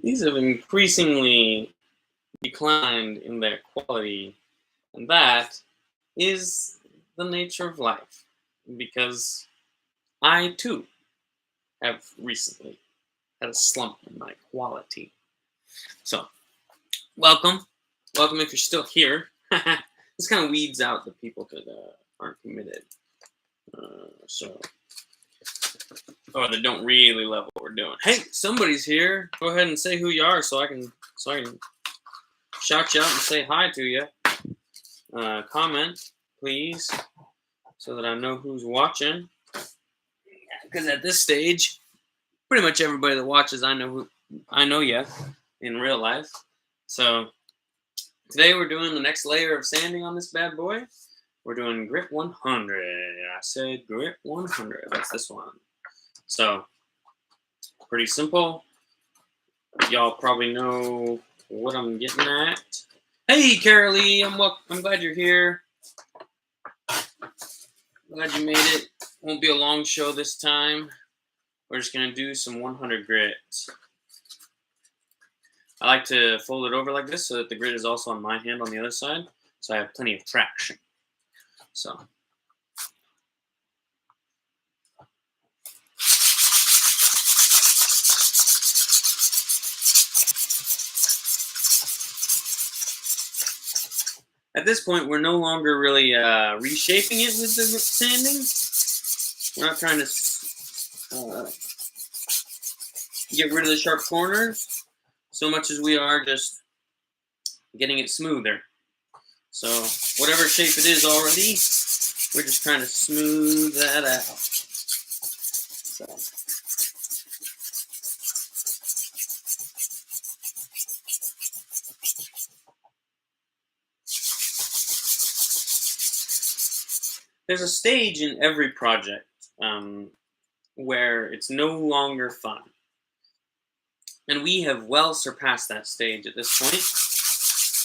these have increasingly declined in their quality, and that is the nature of life. Because I too have recently had a slump in my quality. So, welcome. Welcome if you're still here. This kind of weeds out the people that aren't committed. Or that don't really love what we're doing. Hey, somebody's here. Go ahead and say who you are so I can shout you out and say hi to you. Comment, please, so that I know who's watching. Because at this stage, pretty much everybody that watches, I know you in real life. So today we're doing the next layer of sanding on this bad boy. We're doing grit 100. I said grit 100. That's this one. So pretty simple. Y'all probably know what I'm getting at. Hey, Carolee, I'm glad you're here. Glad you made it. Won't be a long show this time. We're just gonna do some 100 grit. I like to fold it over like this so that the grit is also on my hand on the other side, so I have plenty of traction. So. At this point, we're no longer really reshaping it with the sanding. We're not trying to get rid of the sharp corners so much as we are just getting it smoother. So whatever shape it is already, we're just trying to smooth that out. So. There's a stage in every project where it's no longer fun. And we have well surpassed that stage at this point.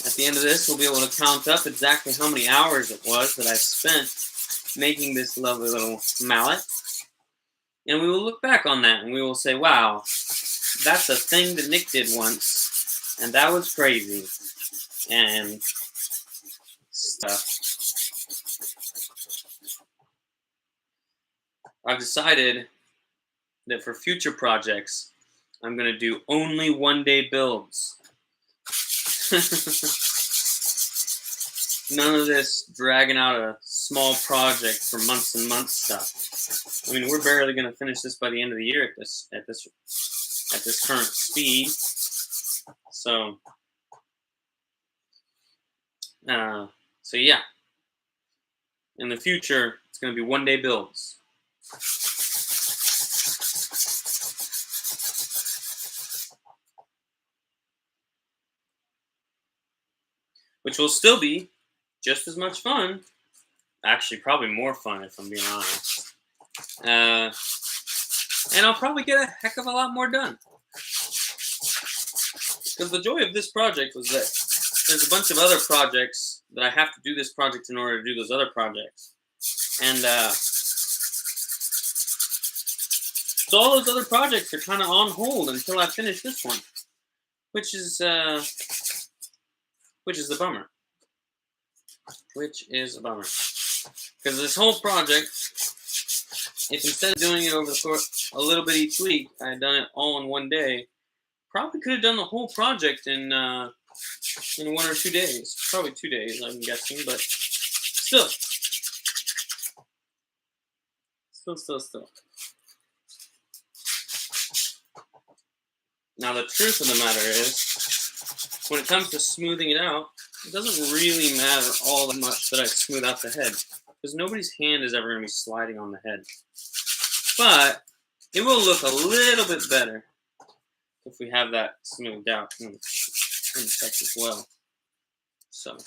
At the end of this, we'll be able to count up exactly how many hours it was that I spent making this lovely little mallet. And we will look back on that and we will say, wow, that's a thing that Nick did once. And that was crazy. And stuff. I've decided that for future projects, I'm going to do only one-day builds. None of this dragging out a small project for months and months stuff. I mean, we're barely going to finish this by the end of the year at this current speed. So yeah. In the future, it's going to be one-day builds. Which will still be just as much fun. Actually, probably more fun if I'm being honest. And I'll probably get a heck of a lot more done. Because the joy of this project was that there's a bunch of other projects that I have to do this project in order to do those other projects. And so all those other projects are kind of on hold until I finish this one. Which is the bummer. Which is a bummer. Because this whole project, if instead of doing it over the course a little bit each week, I had done it all in one day, probably could have done the whole project in 1 or 2 days. Probably 2 days, I'm guessing, but still. Still. Now, the truth of the matter is, when it comes to smoothing it out, it doesn't really matter all that much that I smooth out the head, because nobody's hand is ever going to be sliding on the head. But it will look a little bit better if we have that smoothed out in effect as well. So.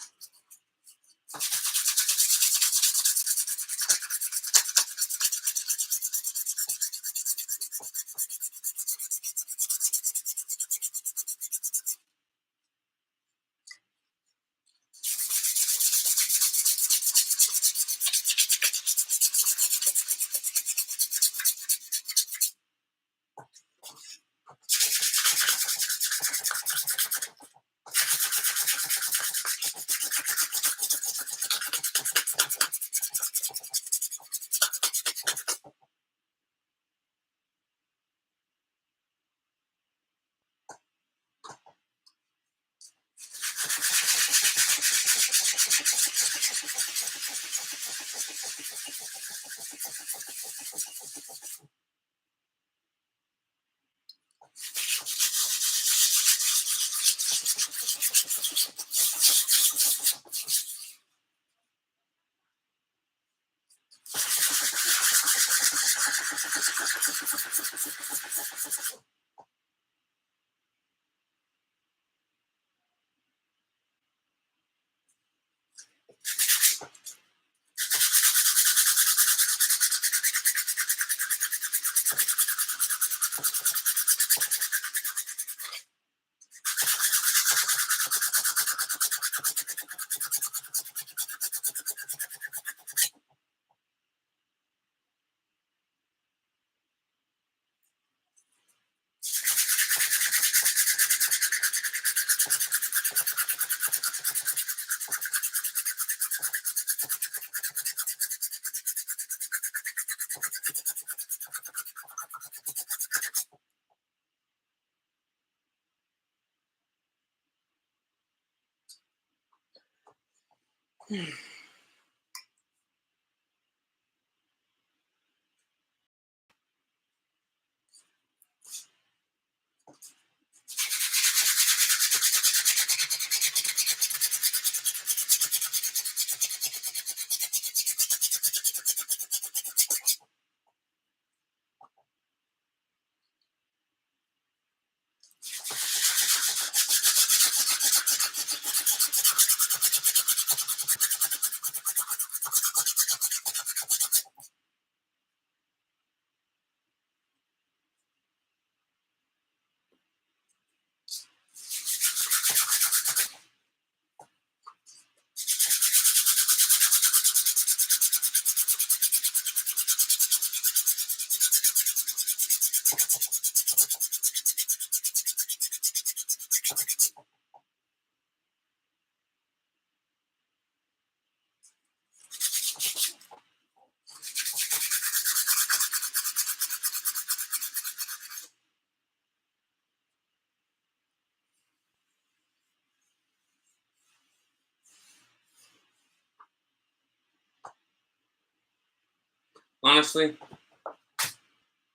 Honestly,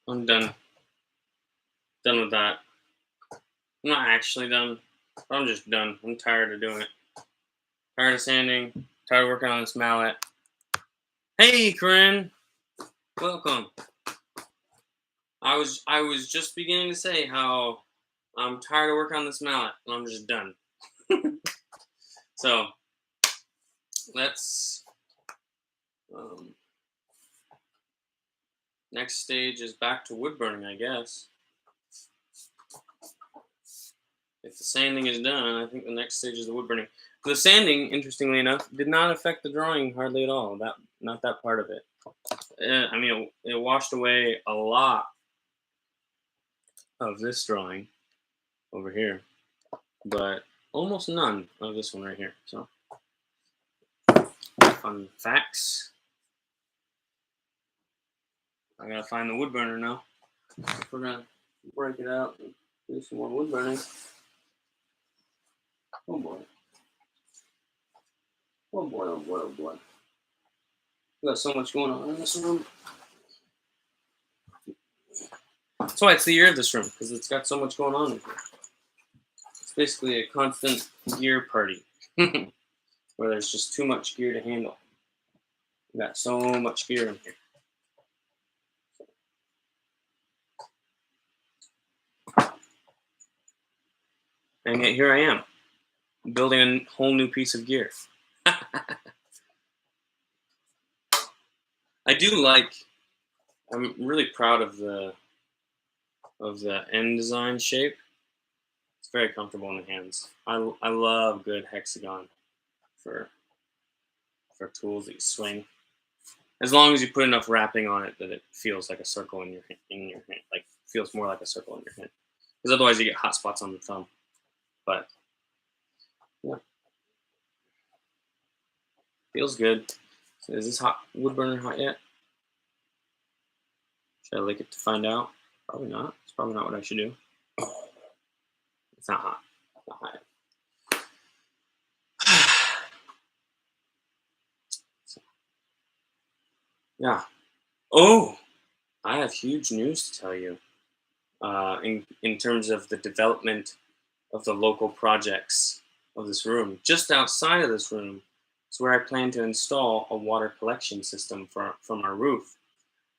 I'm done. Done with that. I'm not actually done. I'm just done. I'm tired of doing it. Tired of sanding. Tired of working on this mallet. Hey, Corinne. Welcome. I was just beginning to say how I'm tired of working on this mallet and I'm just done. So let's next stage is back to wood burning, I guess. If the sanding is done, I think the next stage is the wood burning. The sanding, interestingly enough, did not affect the drawing hardly at all. Not that part of it. I mean, it washed away a lot of this drawing over here, but almost none of this one right here. So, fun facts. I gotta find the wood burner now. We're gonna break it out and do some more wood burning. Oh boy. Oh boy, oh boy, oh boy. We got so much going on in this room. That's why it's the year of this room, because it's got so much going on in here. It's basically a constant gear party where there's just too much gear to handle. We got so much gear in here. And yet here I am, building a whole new piece of gear. I do like, I'm really proud of the end design shape. It's very comfortable in the hands. I love good hexagon for tools that you swing. As long as you put enough wrapping on it that it feels like a circle in your hand, like feels more like a circle in your hand. Because otherwise you get hot spots on the thumb. But yeah, feels good. So is this wood burner hot yet? Should I lick it to find out? Probably not. It's probably not what I should do. It's not hot. It's not hot yet. Yeah. Oh, I have huge news to tell you. In terms of the development of the local projects of this room. Just outside of this room is where I plan to install a water collection system from our roof.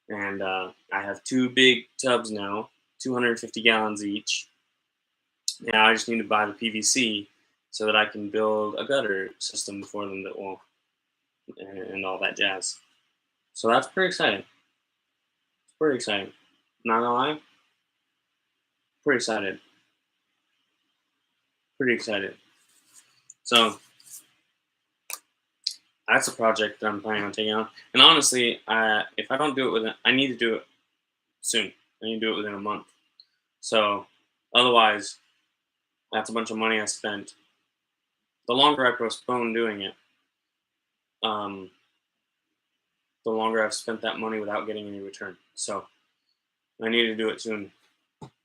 And I have two big tubs now, 250 gallons each. Now I just need to buy the PVC so that I can build a gutter system for them that will and all that jazz. So that's pretty exciting. It's pretty exciting. Not gonna lie, pretty excited. Pretty excited. So that's a project that I'm planning on taking on. And honestly, if I don't do it within, I need to do it soon. I need to do it within a month. So otherwise, that's a bunch of money I spent. The longer I postpone doing it, um, the longer I've spent that money without getting any return. So I need to do it soon.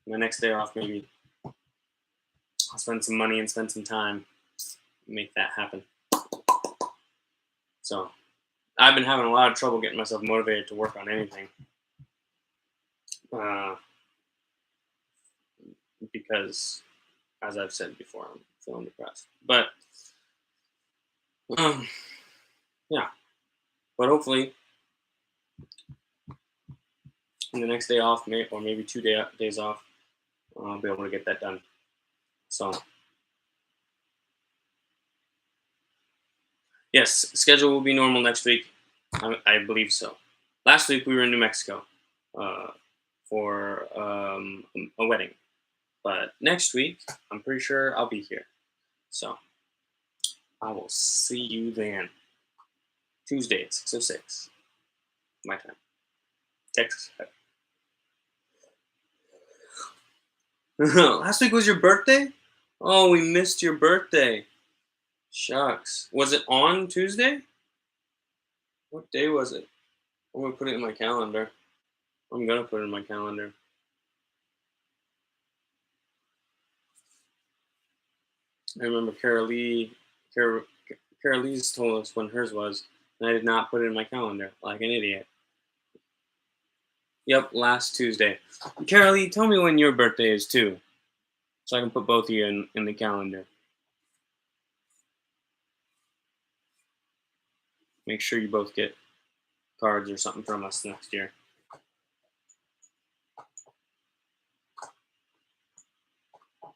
My next day off, maybe I'll spend some money and spend some time, make that happen. So I've been having a lot of trouble getting myself motivated to work on anything. Uh, because, as I've said before, I'm feeling depressed. But um, yeah, but hopefully, in the next day off, or maybe days off, I'll be able to get that done. So yes, schedule will be normal next week. I believe so. Last week we were in New Mexico for a wedding, but next week I'm pretty sure I'll be here. So I will see you then. Tuesday at 6:06 my time, Texas. Last week was your birthday? Oh, we missed your birthday. Shucks. Was it on Tuesday? What day was it? I'm gonna put it in my calendar. I'm gonna put it in my calendar. I remember Carol Lee's told us when hers was, and I did not put it in my calendar like an idiot. Yep, last Tuesday. Carol Lee, tell me when your birthday is too, so I can put both of you in the calendar. Make sure you both get cards or something from us next year.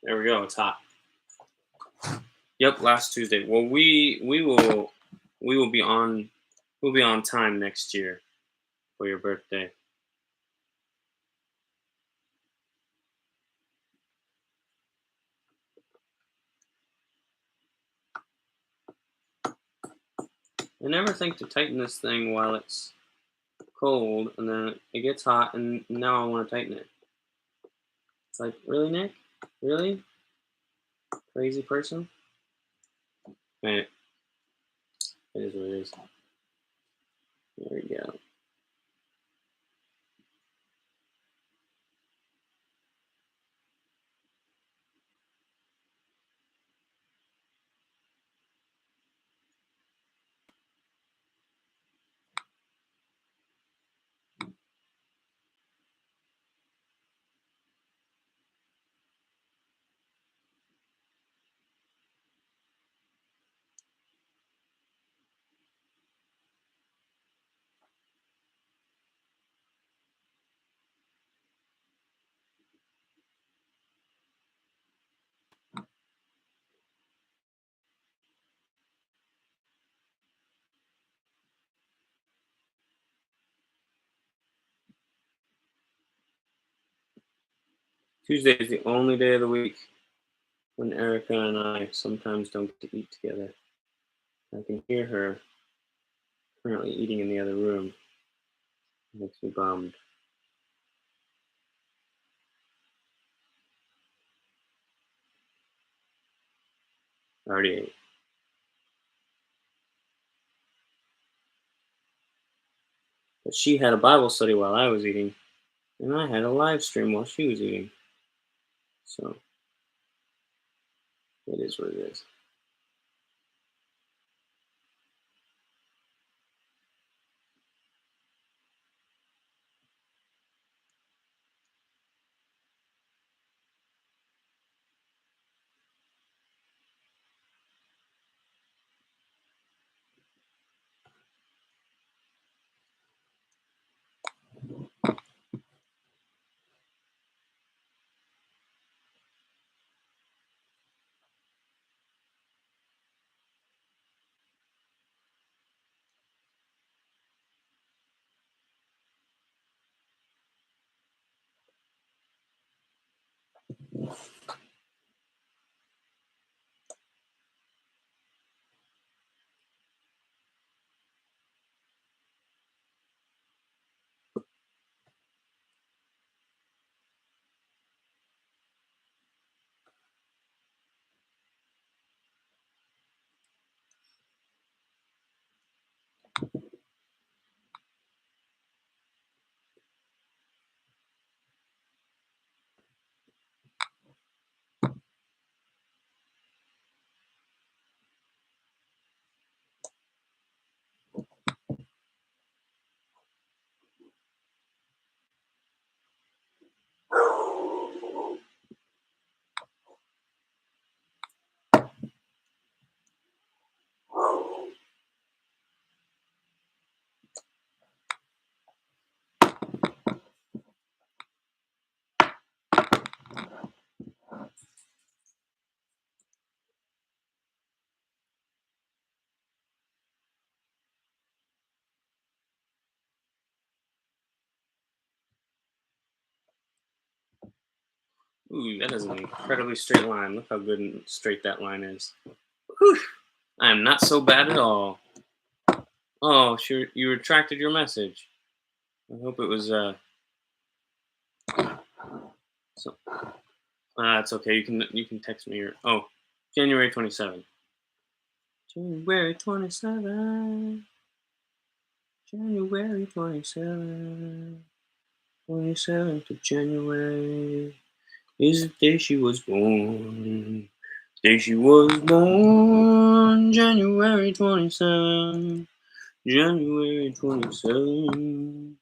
There we go. It's hot. Yep, last Tuesday. Well, we will be on time next year for your birthday. I never think to tighten this thing while it's cold, and then it gets hot, and now I want to tighten it. It's like, really, Nick? Really? Crazy person? Right. It is what it is. There we go. Tuesday is the only day of the week when Erica and I sometimes don't get to eat together. I can hear her currently eating in the other room. It makes me bummed. I already ate. But she had a Bible study while I was eating, and I had a live stream while she was eating. So it is what it is. Ooh, that is an incredibly straight line. Look how good and straight that line is. Whew. I am not so bad at all. Oh, sure, you retracted your message. I hope it was so it's okay. You can text me or January 27th. January 27th. January 27th. 27th of January is the day she was born. Day she was born. January 27th. January 27th.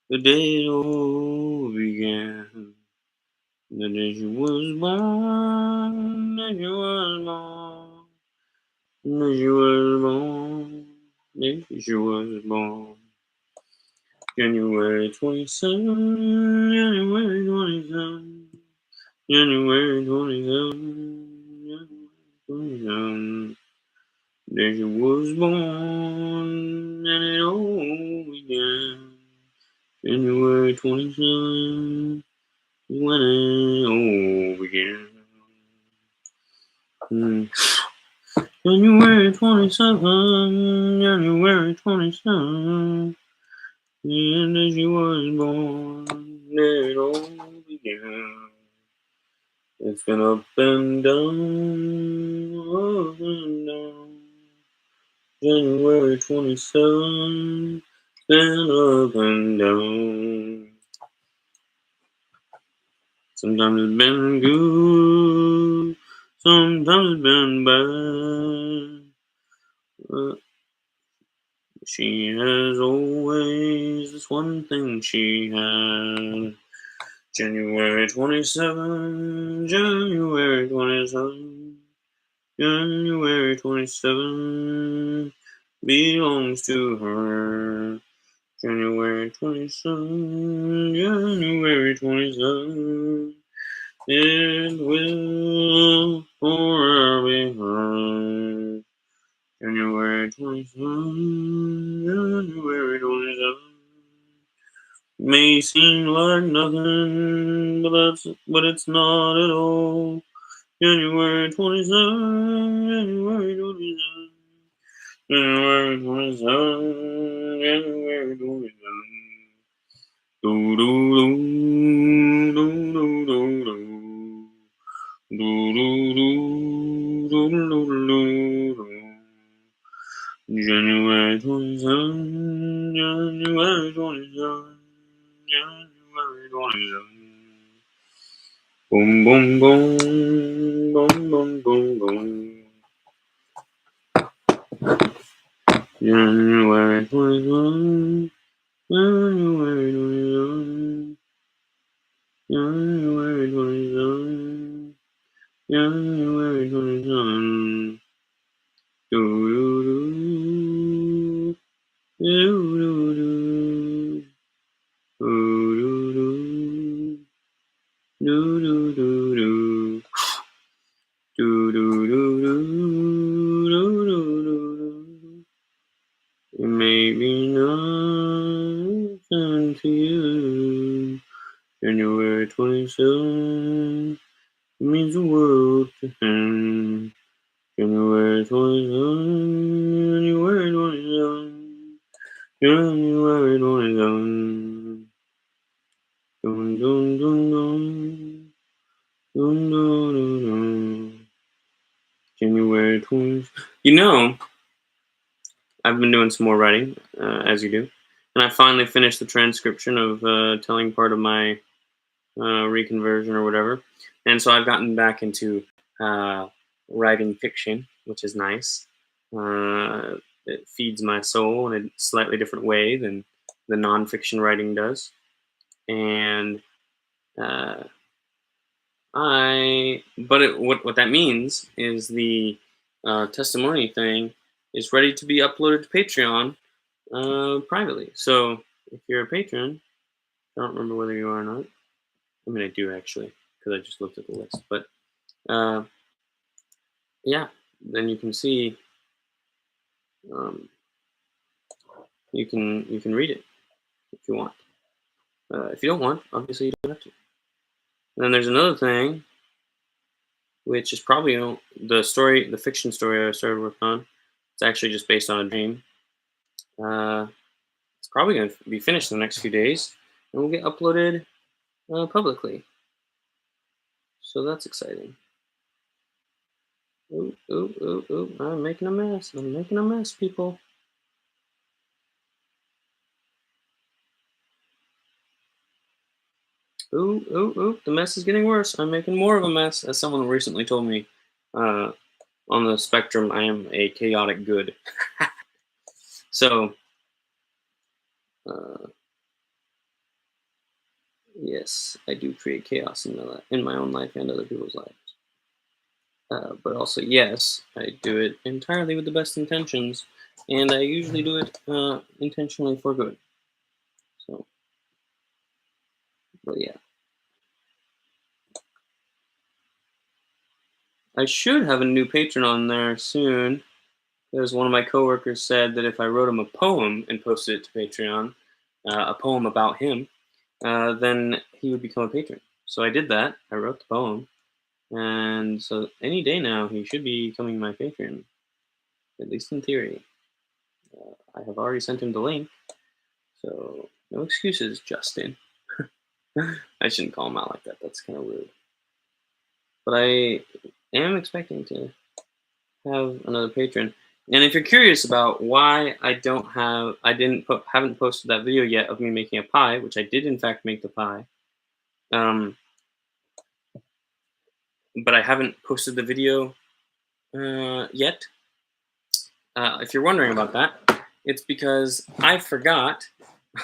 The day it all began. The day she was born. The day she was born. The day she was born. The day she was born. January 27th. January 27th. January 27th. January 27th. The day she was born. And it all began. January 27th. When it all began. January 27th, January 27th, and as she was born, there it all began. It's been up and down, up and down. January 27th, been up and down. Sometimes it's been good, sometimes it's been bad. But she has always this one thing she had. January 27, January 27, January 27 belongs to her. January 27, January 27, it will forever be hers. January 27, January 27, may seem like nothing, but it's not at all. January 27, January 27, January 27, January 27. Do do do do do do do. Do do do do do do do. January 27, January 27, January 27. Boom boom boom, boom boom boom boom. January 27, January 27, January 27, January 27. Do do do do do do do do do do do do do do do do do. It may be nothing to you. January 27 means the world to him. January 27, January 27, January 27. Dun dun dun dun, dun dun dun dun. January 20. You know, I've been doing some more writing, as you do, and I finally finished the transcription of telling part of my reconversion or whatever, and so I've gotten back into uh, writing fiction, which is nice. It feeds my soul in a slightly different way than the nonfiction writing does, and uh, what that means is the testimony thing is ready to be uploaded to Patreon privately. So if you're a patron, I don't remember whether you are or not. I mean, I do actually, because I just looked at the list. But uh, yeah, then you can see, um, you can read it if you want. If you don't want, obviously you don't have to. And then there's another thing, which is probably the fiction story I started working on. It's actually just based on a dream. Uh, it's probably going to be finished in the next few days, and will get uploaded publicly. So that's exciting. Ooh, ooh, ooh, ooh! I'm making a mess. I'm making a mess, people. Ooh, ooh, ooh! The mess is getting worse. I'm making more of a mess, as someone recently told me. Uh, on the spectrum, I am a chaotic good. So, uh, yes, I do create chaos in my own life and other people's lives. But also, yes, I do it entirely with the best intentions, and I usually do it intentionally for good. So, but yeah, I should have a new patron on there soon. Because one of my coworkers said that if I wrote him a poem and posted it to Patreon, a poem about him, then he would become a patron. So I did that. I wrote the poem, and so any day now he should be becoming my patron, at least in theory. I have already sent him the link, so no excuses, Justin. I shouldn't call him out like that. That's kind of rude. But I am expecting to have another patron. And if you're curious about why haven't posted that video yet of me making a pie, which I did in fact make the pie, um, but I haven't posted the video yet. If you're wondering about that, it's because I forgot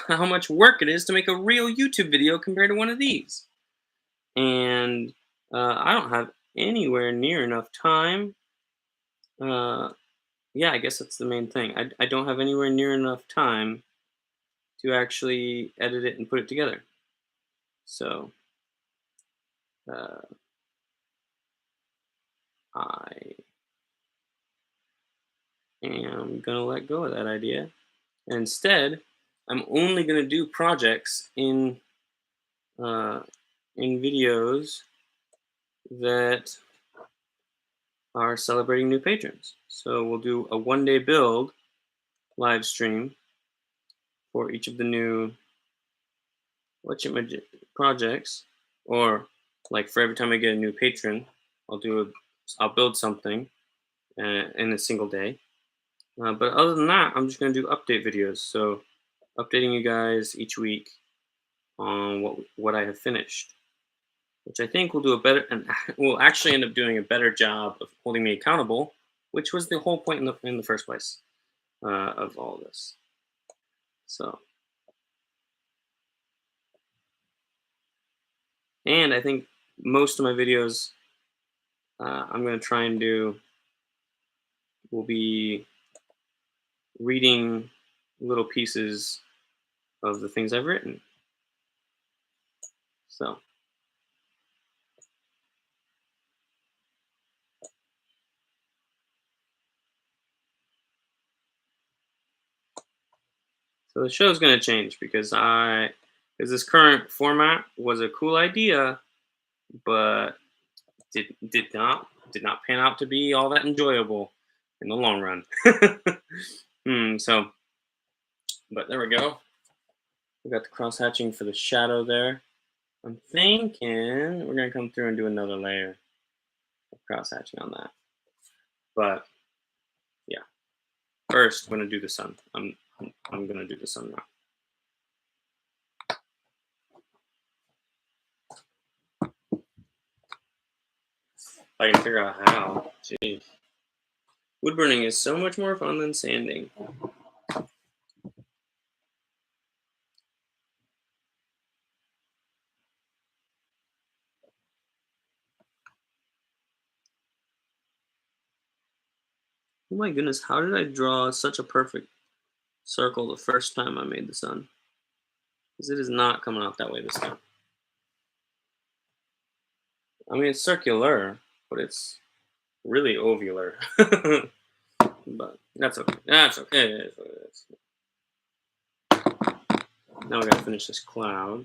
how much work it is to make a real YouTube video compared to one of these, and I don't have anywhere near enough time. Yeah, I guess that's the main thing. I don't have anywhere near enough time to actually edit it and put it together. So uh, I am gonna let go of that idea. And instead, I'm only gonna do projects uh, in videos that are celebrating new patrons. So we'll do a 1-day build live stream for each of the new projects, or like for every time I get a new patron, I'll build something in a single day. But other than that, I'm just gonna do update videos. So updating you guys each week on what I have finished, which I think will do a better and will actually end up doing a better job of holding me accountable, which was the whole point in the first place of all this. So, and I think most of my videos I'm gonna try and do will be reading little pieces of the things I've written. So the show's gonna change because this current format was a cool idea, but did not pan out to be all that enjoyable in the long run. So, but there we go. We got the cross hatching for the shadow there. I'm thinking we're gonna come through and do another layer of cross hatching on that. But yeah. First, I'm gonna do the sun. I'm gonna do the sun now. If I can figure out how. Jeez. Wood burning is so much more fun than sanding. Oh my goodness, how did I draw such a perfect circle the first time I made the sun? Because it is not coming out that way this time. I mean, it's circular, but it's really ovular. But that's okay. That's okay. It is what it is. Now we gotta finish this cloud.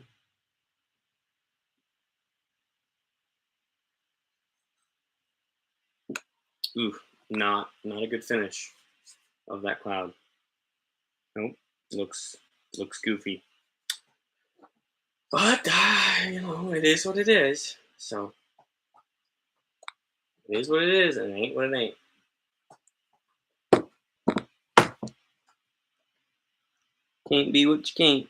Ooh, not a good finish of that cloud. Nope, looks goofy. But you know, it is what it is. So it is what it is, and it ain't what it ain't. Can't be what you can't.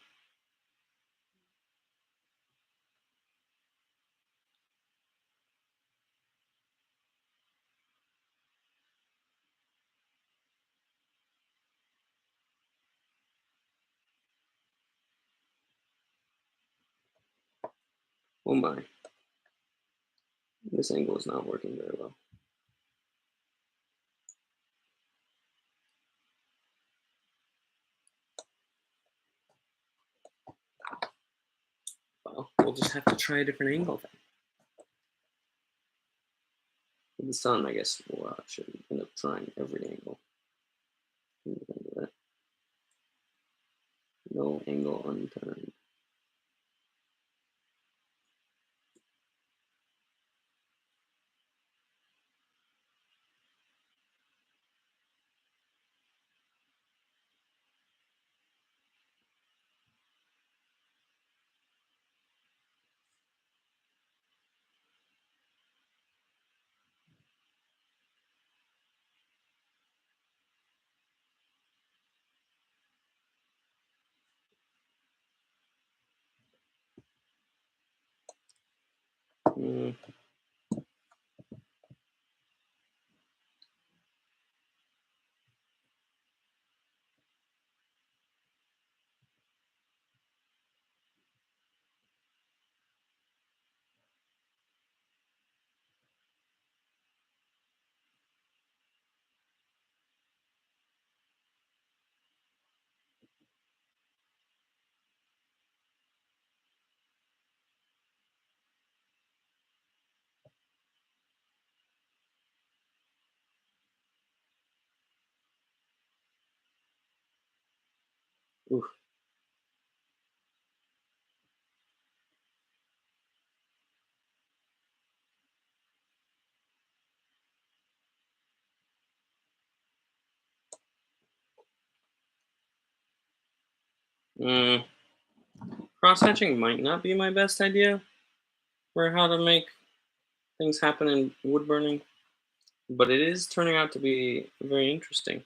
Oh my. This angle is not working very well. Well, we'll just have to try a different angle then. With the sun, I guess we'll should end up trying every angle. No angle unturned. Mm. Oof. Mm. Cross hatching might not be my best idea for how to make things happen in wood burning, but it is turning out to be very interesting.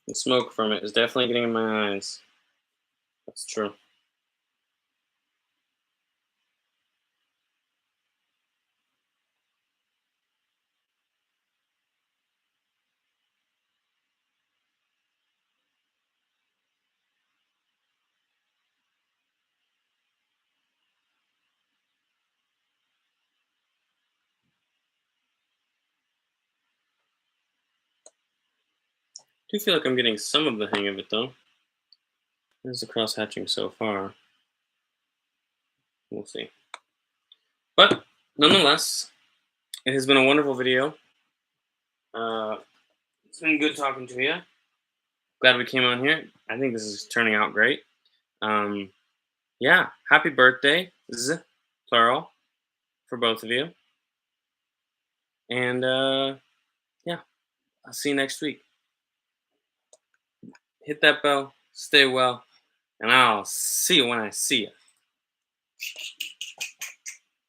The smoke from it is definitely getting in my eyes. That's true. I do feel like I'm getting some of the hang of it though. There's the cross hatching so far. We'll see. But nonetheless, it has been a wonderful video. It's been good talking to you. Glad we came on here. I think this is turning out great. Yeah, happy birthday, plural, for both of you. And yeah, I'll see you next week. Hit that bell, stay well, and I'll see you when I see you.